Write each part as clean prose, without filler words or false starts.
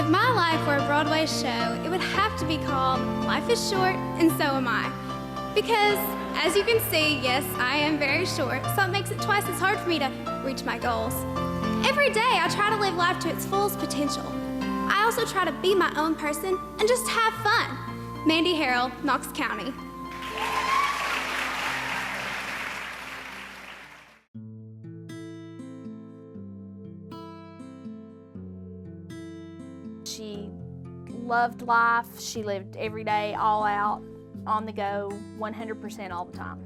If my life were a Broadway show, it would have to be called Life is Short and So Am I. Because, as you can see, yes, I am very short, so it makes it twice as hard for me to reach my goals. Every day, I try to live life to its fullest potential. I also try to be my own person and just have fun. Mandy Harrell, Knox County. She loved life. She lived every day, all out, on the go, 100% all the time.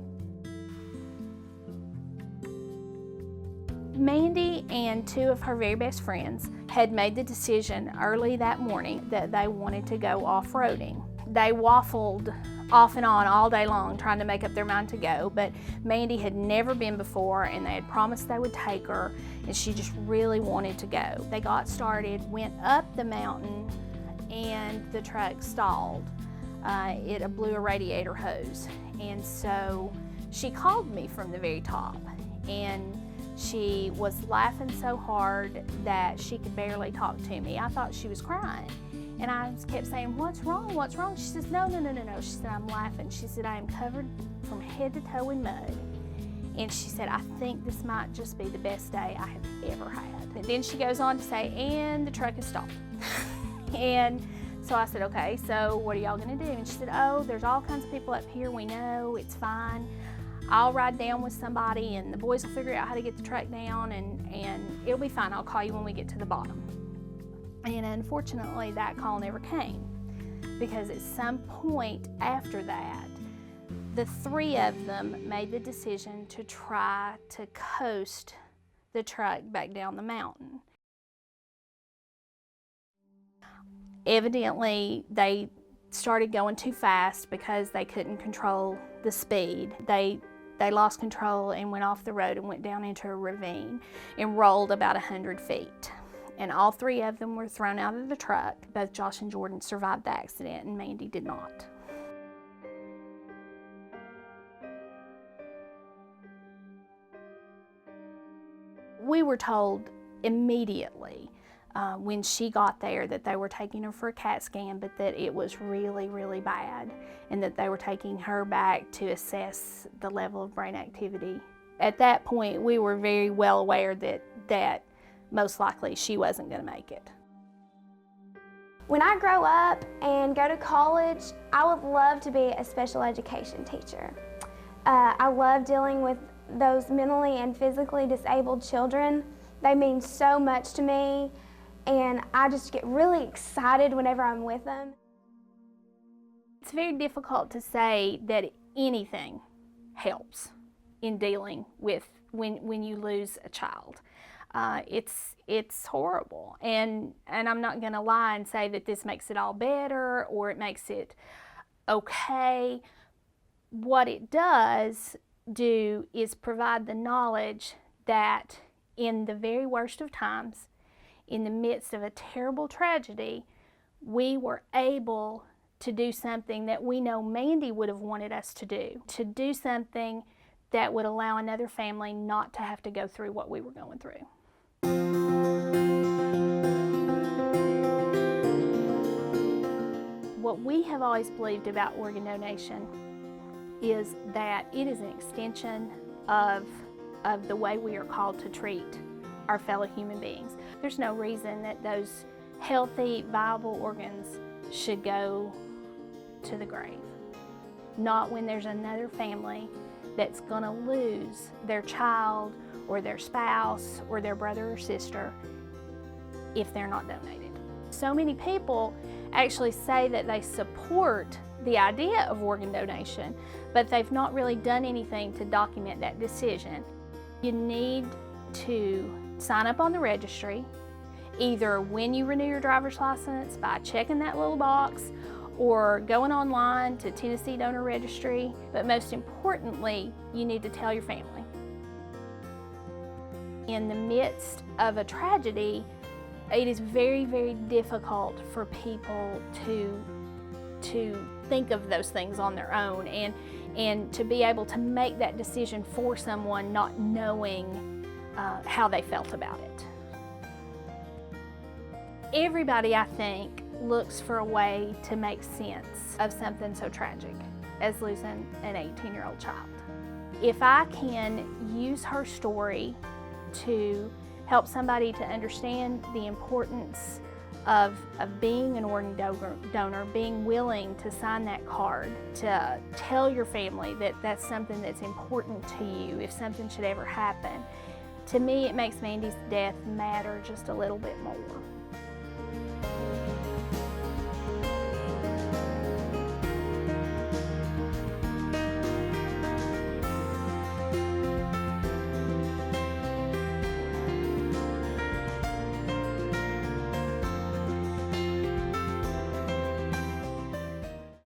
Mandy and two of her very best friends had made the decision early that morning that they wanted to go off-roading. They waffled off and on all day long trying to make up their mind to go, but Mandy had never been before and they had promised they would take her, and she just really wanted to go. They got started, went up the mountain, and the truck stalled. It blew a radiator hose, and so she called me from the very top, and she was laughing so hard that she could barely talk to me. I thought she was crying. And I kept saying, "What's wrong? What's wrong?" She says, No. She said, "I'm laughing." She said, "I am covered from head to toe in mud." And she said, "I think this might just be the best day I have ever had." And then she goes on to say, "And the truck is stopped." And so I said, "Okay, so what are y'all gonna do?" And she said, "Oh, there's all kinds of people up here. We know, it's fine. I'll ride down with somebody and the boys will figure out how to get the truck down and it'll be fine. I'll call you when we get to the bottom." And unfortunately, that call never came, because at some point after that, the three of them made the decision to try to coast the truck back down the mountain. Evidently, they started going too fast because they couldn't control the speed. They lost control and went off the road and went down into a ravine and rolled about 100 feet. And all three of them were thrown out of the truck. Both Josh and Jordan survived the accident, and Mandy did not. We were told immediately when she got there that they were taking her for a CAT scan, but that it was really, really bad, and that they were taking her back to assess the level of brain activity. At that point, we were very well aware that most likely she wasn't going to make it. When I grow up and go to college, I would love to be a special education teacher. I love dealing with those mentally and physically disabled children. They mean so much to me, and I just get really excited whenever I'm with them. It's very difficult to say that anything helps in dealing with when you lose a child. It's horrible, and I'm not going to lie and say that this makes it all better or it makes it okay. What it does do is provide the knowledge that in the very worst of times, in the midst of a terrible tragedy, we were able to do something that we know Mandy would have wanted us to do something that would allow another family not to have to go through what we were going through. What we have always believed about organ donation is that it is an extension of the way we are called to treat our fellow human beings. There's no reason that those healthy, viable organs should go to the grave. Not when there's another family that's going to lose their child or their spouse or their brother or sister if they're not donated. So many people actually say that they support the idea of organ donation, but they've not really done anything to document that decision. You need to sign up on the registry, either when you renew your driver's license by checking that little box or going online to Tennessee Donor Registry, but most importantly, you need to tell your family. In the midst of a tragedy, it is very, very difficult for people to think of those things on their own and to be able to make that decision for someone not knowing how they felt about it. Everybody, I think, looks for a way to make sense of something so tragic as losing an 18-year-old child. If I can use her story to help somebody to understand the importance of being an organ donor, being willing to sign that card, to tell your family that that's something that's important to you if something should ever happen, to me it makes Mandy's death matter just a little bit more.